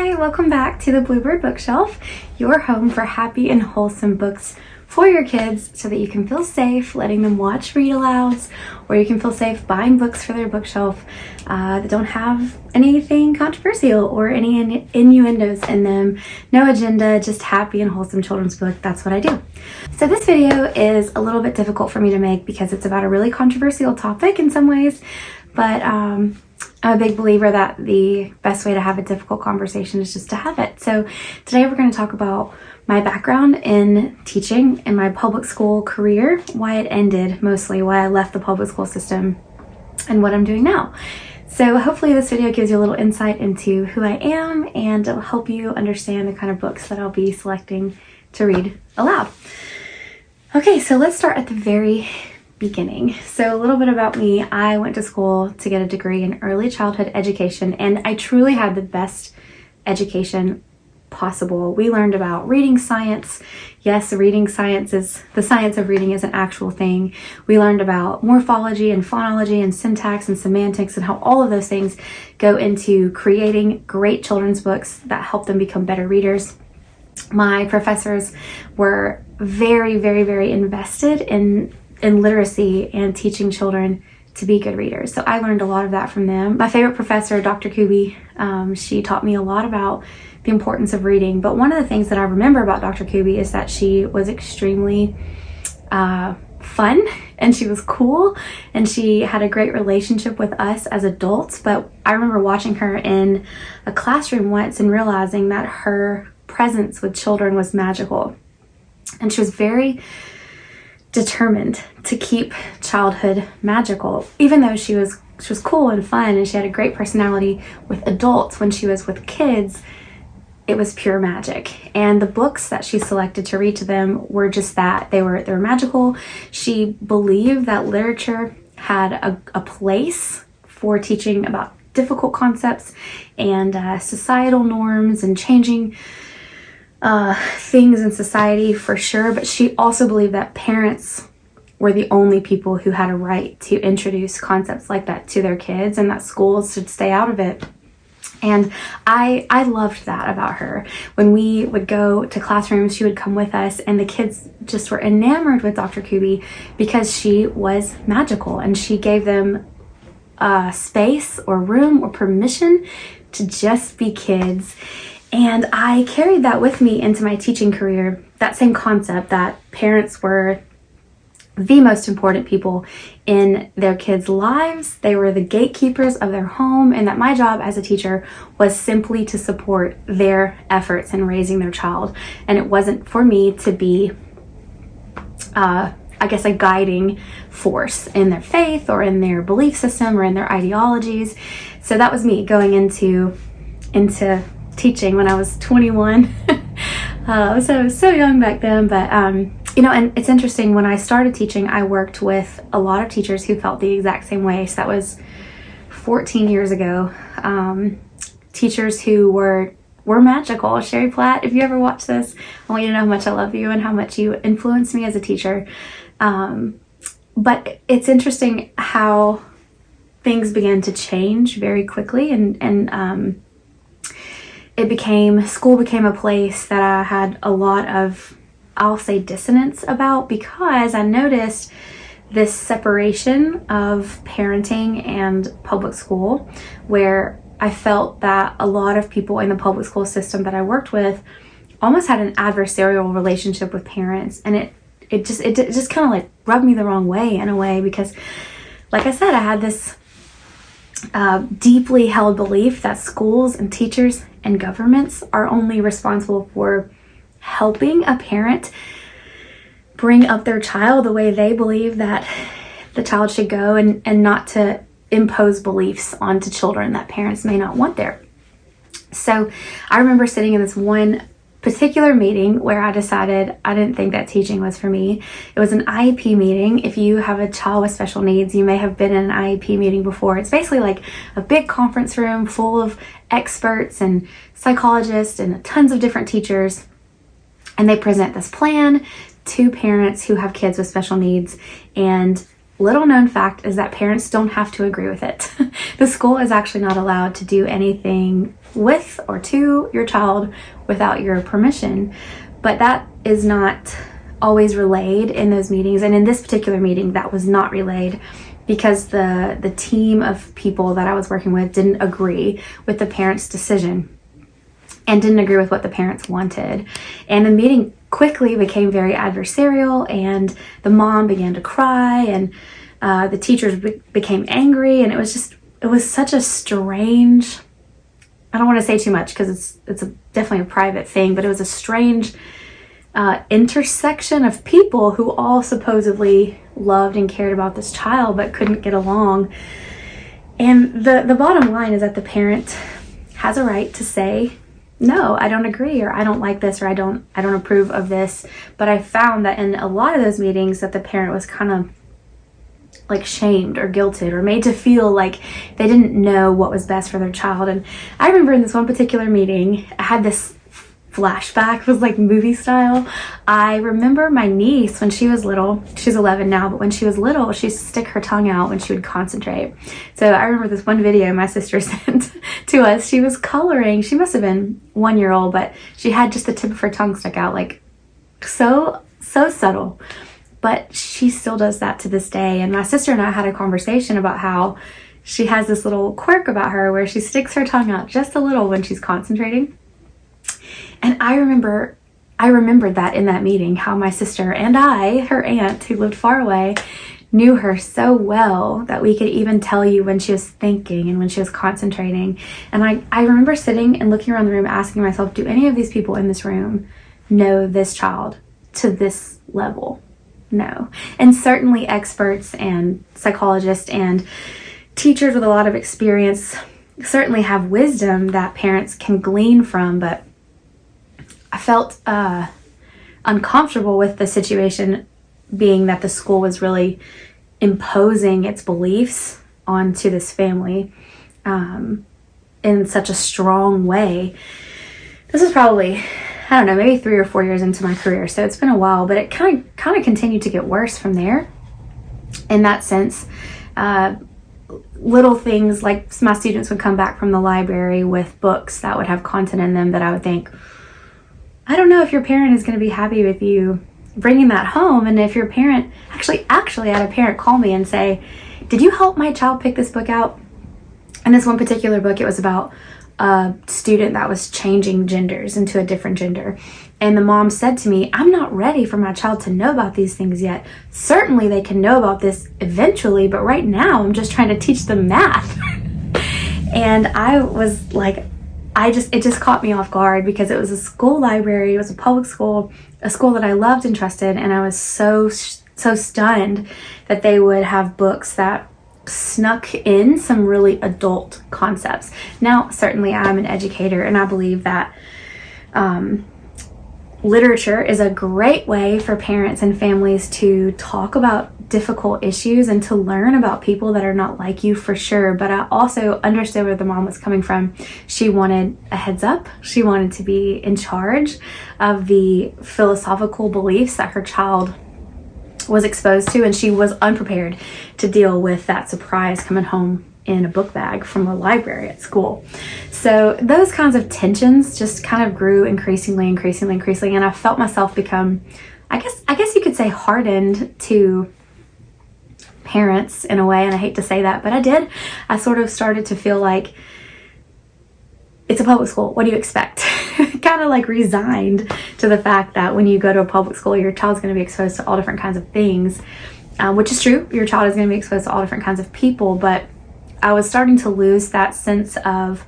Hi, welcome back to the Bluebird bookshelf, your home for happy and wholesome books for your kids so that you can feel safe letting them watch read alouds, or you can feel safe buying books for their bookshelf that don't have anything controversial or any innuendos in them. No agenda, just happy and wholesome children's book. That's what I do. So this video is a little bit difficult for me to make because it's about a really controversial topic in some ways, but I'm a big believer that the best way to have a difficult conversation is just to have it. So today we're going to talk about my background in teaching and my public school career, why it ended mostly, why I left the public school system, and what I'm doing now. So hopefully this video gives you a little insight into who I am, and it'll help you understand the kind of books that I'll be selecting to read aloud. Okay, so let's start at the very beginning. So a little bit about me. I went to school to get a degree in early childhood education, and I truly had the best education possible. We learned about reading science. Yes, reading science is the science of reading is an actual thing. We learned about morphology and phonology and syntax and semantics and how all of those things go into creating great children's books that help them become better readers. My professors were very, very, very invested in literacy and teaching children to be good readers. So I learned a lot of that from them. My favorite professor, Dr. Kuby, she taught me a lot about the importance of reading. But one of the things that I remember about Dr. Kuby is that she was extremely fun, and she was cool, and she had a great relationship with us as adults. But I remember watching her in a classroom once and realizing that her presence with children was magical. And she was very determined to keep childhood magical. Even though she was cool and fun and she had a great personality with adults, when she was with kids, it was pure magic. And the books that she selected to read to them were just that. They were magical. She believed that literature had a place for teaching about difficult concepts and societal norms and changing things in society, for sure. But she also believed that parents were the only people who had a right to introduce concepts like that to their kids, and that schools should stay out of it. And I loved that about her. When we would go to classrooms, she would come with us, and the kids just were enamored with Dr. Kuby because she was magical, and she gave them space or room or permission to just be kids. And I carried that with me into my teaching career, that same concept that parents were the most important people in their kids' lives. They were the gatekeepers of their home, and that my job as a teacher was simply to support their efforts in raising their child. And it wasn't for me to be, a guiding force in their faith or in their belief system or in their ideologies. So that was me going into teaching when I was 21. So I was so young back then, but and it's interesting, when I started teaching, I worked with a lot of teachers who felt the exact same way. So that was 14 years ago. Teachers who were magical. Sherry Platt, if you ever watch this, I want you to know how much I love you and how much you influenced me as a teacher. But it's interesting how things began to change very quickly, and school became a place that I had a lot of, I'll say, dissonance about, because I noticed this separation of parenting and public school, where I felt that a lot of people in the public school system that I worked with almost had an adversarial relationship with parents, and it just kind of like rubbed me the wrong way in a way, because, like I said, I had this deeply held belief that schools and teachers and governments are only responsible for helping a parent bring up their child the way they believe that the child should go, and not to impose beliefs onto children that parents may not want there. So I remember sitting in this one particular meeting where I decided I didn't think that teaching was for me. It was an IEP meeting. If you have a child with special needs, you may have been in an IEP meeting before. It's basically like a big conference room full of experts and psychologists and tons of different teachers. And they present this plan to parents who have kids with special needs. And little known fact is that parents don't have to agree with it. The school is actually not allowed to do anything with or to your child without your permission. But that is not always relayed in those meetings. And in this particular meeting, that was not relayed because the team of people that I was working with didn't agree with the parents' decision and didn't agree with what the parents wanted. And the meeting quickly became very adversarial, and the mom began to cry, and the teachers became angry, and it was such a strange, I don't want to say too much because it's definitely a private thing, but it was a strange intersection of people who all supposedly loved and cared about this child but couldn't get along. And the bottom line is that the parent has a right to say, no, I don't agree, or I don't like this, or I don't approve of this. But I found that in a lot of those meetings that the parent was kind of like shamed or guilted or made to feel like they didn't know what was best for their child. And I remember in this one particular meeting, I had this flashback. It was like movie style. I remember my niece when she was little. She's 11 now, but when she was little, she used to stick her tongue out when she would concentrate. So I remember this one video my sister sent to us. She was coloring. She must have been 1 year old, but she had just the tip of her tongue stuck out, like so subtle. But she still does that to this day. And my sister and I had a conversation about how she has this little quirk about her where she sticks her tongue out just a little when she's concentrating. And I remembered that in that meeting, how my sister and I, her aunt who lived far away, knew her so well that we could even tell you when she was thinking and when she was concentrating. And I remember sitting and looking around the room asking myself, do any of these people in this room know this child to this level? No. And certainly experts and psychologists and teachers with a lot of experience certainly have wisdom that parents can glean from, but I felt uncomfortable with the situation, being that the school was really imposing its beliefs onto this family in such a strong way. This was probably, I don't know, maybe 3 or 4 years into my career, so it's been a while, but it kind of continued to get worse from there. In that sense, little things like my students would come back from the library with books that would have content in them that I would think, I don't know if your parent is going to be happy with you bringing that home. And if your parent, actually I had a parent call me and say, did you help my child pick this book out? And this one particular book, it was about a student that was changing genders into a different gender. And the mom said to me, I'm not ready for my child to know about these things yet. Certainly they can know about this eventually, but right now I'm just trying to teach them math. And I was like, it just caught me off guard because it was a school library, it was a public school, a school that I loved and trusted, and I was so stunned that they would have books that snuck in some really adult concepts. Now, certainly I'm an educator, and I believe that literature is a great way for parents and families to talk about difficult issues and to learn about people that are not like you, for sure. But I also understood where the mom was coming from. She wanted a heads up. She wanted to be in charge of the philosophical beliefs that her child was exposed to, and she was unprepared to deal with that surprise coming home in a book bag from a library at school. So those kinds of tensions just kind of grew increasingly, and I felt myself become, I guess you could say, hardened to parents in a way, and I hate to say that, but I did. I sort of started to feel like, it's a public school, what do you expect? Kind of like resigned to the fact that when you go to a public school, your child's going to be exposed to all different kinds of things, which is true. Your child is going to be exposed to all different kinds of people, but I was starting to lose that sense of,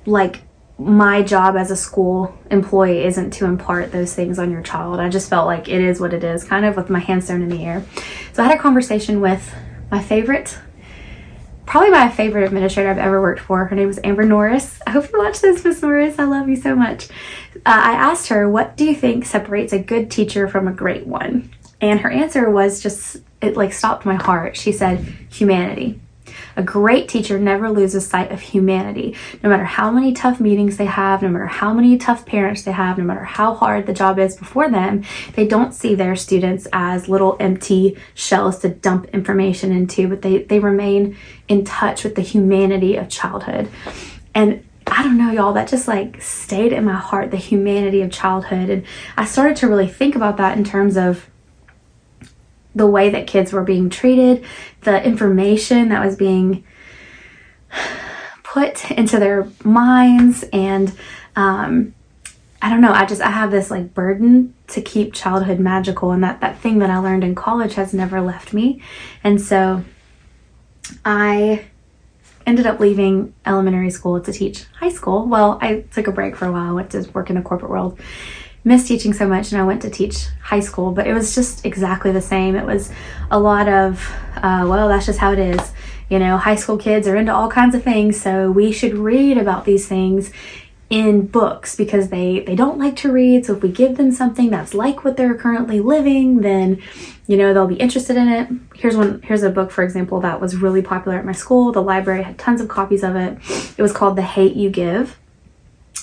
like, my job as a school employee isn't to impart those things on your child. I just felt like it is what it is, kind of with my hands thrown in the air. So I had a conversation with probably my favorite administrator I've ever worked for. Her name was Amber Norris. I hope you watch this, Miss Norris. I love you so much. I asked her, what do you think separates a good teacher from a great one? And her answer was just, it like stopped my heart. She said, humanity. A great teacher never loses sight of humanity. No matter how many tough meetings they have, no matter how many tough parents they have, no matter how hard the job is before them, they don't see their students as little empty shells to dump information into, but they remain in touch with the humanity of childhood. And I don't know, y'all, that just like stayed in my heart, the humanity of childhood. And I started to really think about that in terms of the way that kids were being treated, the information that was being put into their minds. And I don't know, I have this like burden to keep childhood magical, and that thing that I learned in college has never left me. And so I ended up leaving elementary school to teach high school. Well, I took a break for a while. I went to work in the corporate world. Missed teaching so much, and I went to teach high school, but it was just exactly the same. It was a lot of, well, that's just how it is. You know, high school kids are into all kinds of things, so we should read about these things in books because they don't like to read. So if we give them something that's like what they're currently living, then, you know, they'll be interested in it. Here's a book, for example, that was really popular at my school. The library had tons of copies of it. It was called The Hate You Give.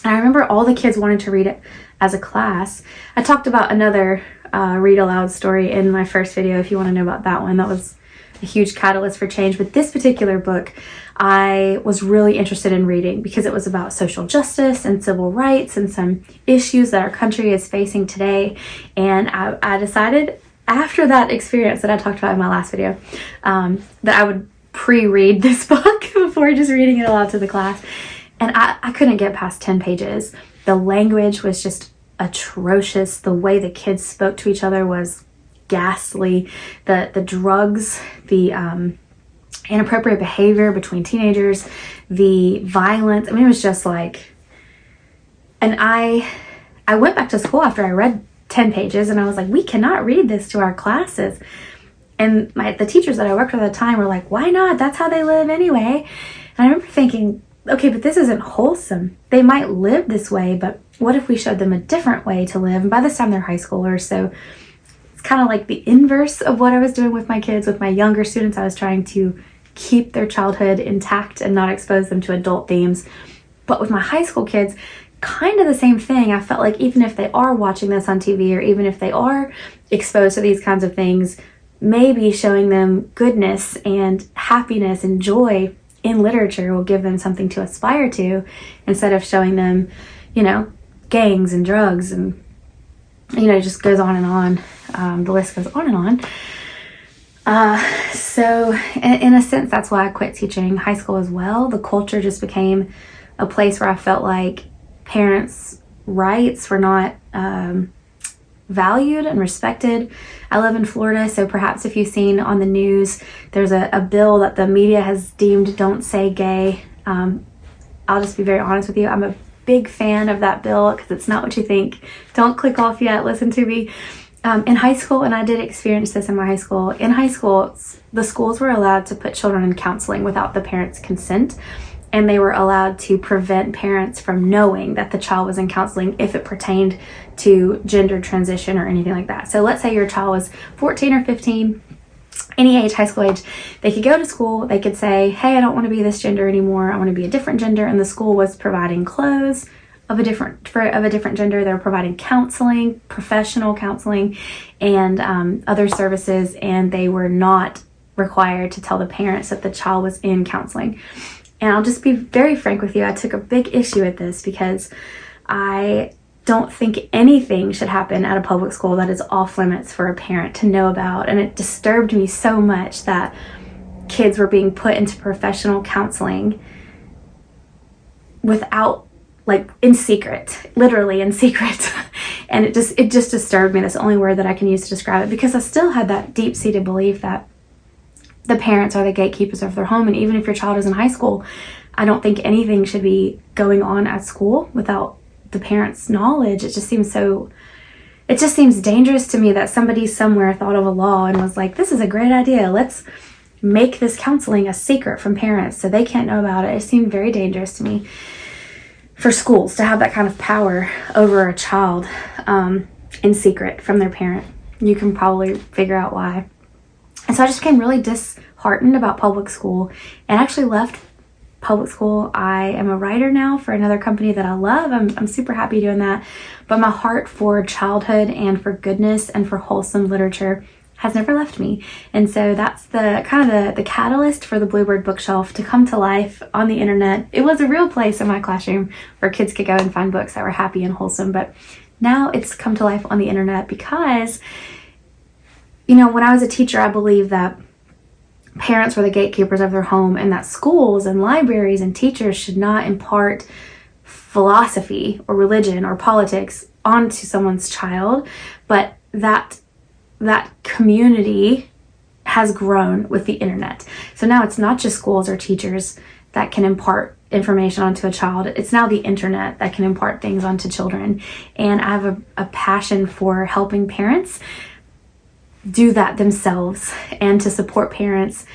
And I remember all the kids wanted to read it as a class. I talked about another read aloud story in my first video if you want to know about that one. That was a huge catalyst for change. But this particular book I was really interested in reading because it was about social justice and civil rights and some issues that our country is facing today. And I decided after that experience that I talked about in my last video that I would pre-read this book before just reading it aloud to the class. And I couldn't get past 10 pages. The language was just atrocious. The way the kids spoke to each other was ghastly. The drugs, the inappropriate behavior between teenagers, the violence. I mean, it was just like... And I went back to school after I read 10 pages and I was like, we cannot read this to our classes. And the teachers that I worked with at the time were like, why not? That's how they live anyway. And I remember thinking, okay, but this isn't wholesome. They might live this way, but what if we showed them a different way to live? And by this time they're high schoolers, so it's kind of like the inverse of what I was doing with my kids. With my younger students, I was trying to keep their childhood intact and not expose them to adult themes. But with my high school kids, kind of the same thing. I felt like even if they are watching this on TV or even if they are exposed to these kinds of things, maybe showing them goodness and happiness and joy in literature will give them something to aspire to instead of showing them, you know, gangs and drugs and, you know, it just goes on and on. The list goes on and on. So in a sense, that's why I quit teaching high school as well. The culture just became a place where I felt like parents' rights were not valued and respected. I live in Florida, so perhaps if you've seen on the news, there's a bill that the media has deemed Don't Say Gay. I'll just be very honest with you. I'm a big fan of that bill because it's not what you think. Don't click off yet. Listen to me. In high school, and I did experience this in my high school, in high school, the schools were allowed to put children in counseling without the parents' consent. And they were allowed to prevent parents from knowing that the child was in counseling if it pertained to gender transition or anything like that. So let's say your child was 14 or 15, any age, high school age, they could go to school, they could say, hey, I don't want to be this gender anymore, I want to be a different gender, and the school was providing clothes of a different gender. They were providing counseling, professional counseling, and other services, and they were not required to tell the parents that the child was in counseling. And I'll just be very frank with you, I took a big issue at this because I don't think anything should happen at a public school that is off limits for a parent to know about. And it disturbed me so much that kids were being put into professional counseling without, like, in secret, literally in secret. And it just disturbed me. That's the only word that I can use to describe it, because I still had that deep-seated belief that the parents are the gatekeepers of their home. And even if your child is in high school, I don't think anything should be going on at school without the parents' knowledge. It just seems dangerous to me that somebody somewhere thought of a law and was like, this is a great idea. Let's make this counseling a secret from parents so they can't know about it. It seemed very dangerous to me for schools to have that kind of power over a child in secret from their parent. You can probably figure out why. And so I just became really disheartened about public school and actually left public school. I am a writer now for another company that I love. I'm super happy doing that. But my heart for childhood and for goodness and for wholesome literature has never left me. And so that's the kind of the catalyst for the Bluebird bookshelf to come to life on the internet. It was a real place in my classroom where kids could go and find books that were happy and wholesome, but now it's come to life on the internet because, you know, when I was a teacher, I believed that parents were the gatekeepers of their home and that schools and libraries and teachers should not impart philosophy or religion or politics onto someone's child, but that community has grown with the internet. So now it's not just schools or teachers that can impart information onto a child. It's now the internet that can impart things onto children. And I have a passion for helping parents do that themselves and to support parents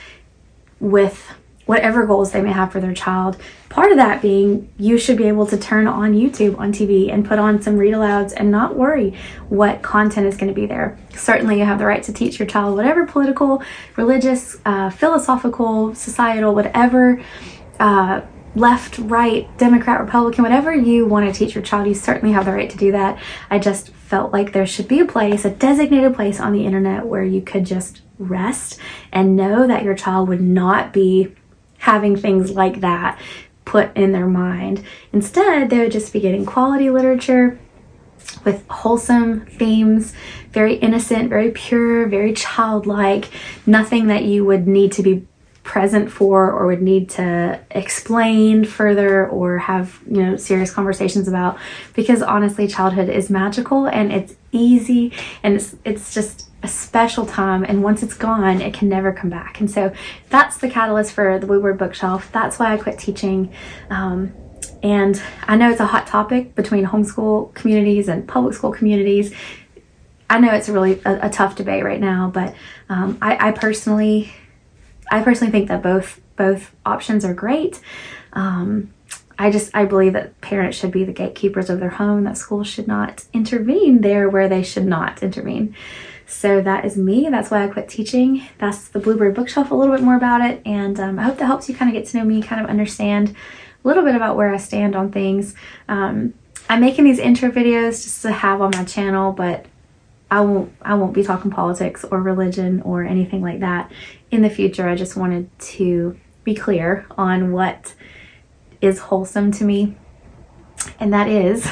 with whatever goals they may have for their child. Part of that being you should be able to turn on YouTube on TV and put on some read alouds and not worry what content is going to be there. Certainly you have the right to teach your child whatever political, religious, philosophical, societal, whatever, left, right, Democrat, Republican, whatever you want to teach your child, you certainly have the right to do that. I just felt like there should be a place, a designated place on the internet where you could just rest and know that your child would not be having things like that put in their mind. Instead, they would just be getting quality literature with wholesome themes, very innocent, very pure, very childlike, nothing that you would need to be present for or would need to explain further or have, you know, serious conversations about, because honestly childhood is magical and it's easy and it's just a special time, and once it's gone it can never come back. And so that's the catalyst for the Bluebird bookshelf. That's why I quit teaching, and I know it's a hot topic between homeschool communities and public school communities. I know it's really a tough debate right now, but I personally think that both options are great. I believe that parents should be the gatekeepers of their home, that schools should not intervene there where they should not intervene. So that is me. That's why I quit teaching. That's the Bluebird bookshelf, a little bit more about it. And I hope that helps you kind of get to know me, kind of understand a little bit about where I stand on things. I'm making these intro videos just to have on my channel, but I won't be talking politics or religion or anything like that in the future. I just wanted to be clear on what is wholesome to me, and that is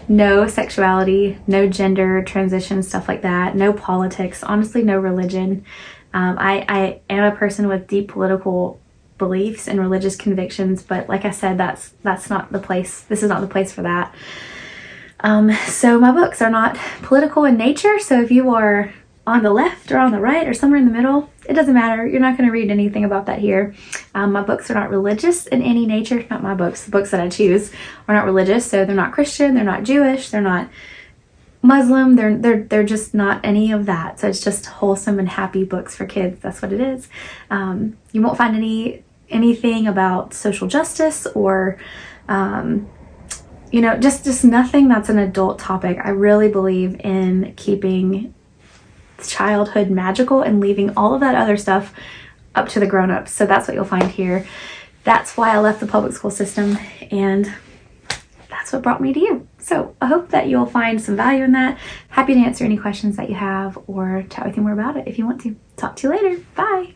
no sexuality, no gender transition, stuff like that, no politics, honestly no religion. I am a person with deep political beliefs and religious convictions, but like I said, that's not the place. This is not the place for that. So my books are not political in nature, so if you are on the left or on the right or somewhere in the middle, it doesn't matter. You're not going to read anything about that here. My books are not religious in any nature. Not my books. The books that I choose are not religious, so they're not Christian, they're not Jewish, they're not Muslim, they're just not any of that. So it's just wholesome and happy books for kids. That's what it is. You won't find anything about social justice or you know, just nothing that's an adult topic. I really believe in keeping childhood magical and leaving all of that other stuff up to the grown-ups. So that's what you'll find here. That's why I left the public school system, and that's what brought me to you. So I hope that you'll find some value in that. Happy to answer any questions that you have or chat with you more about it if you want to. Talk to you later. Bye.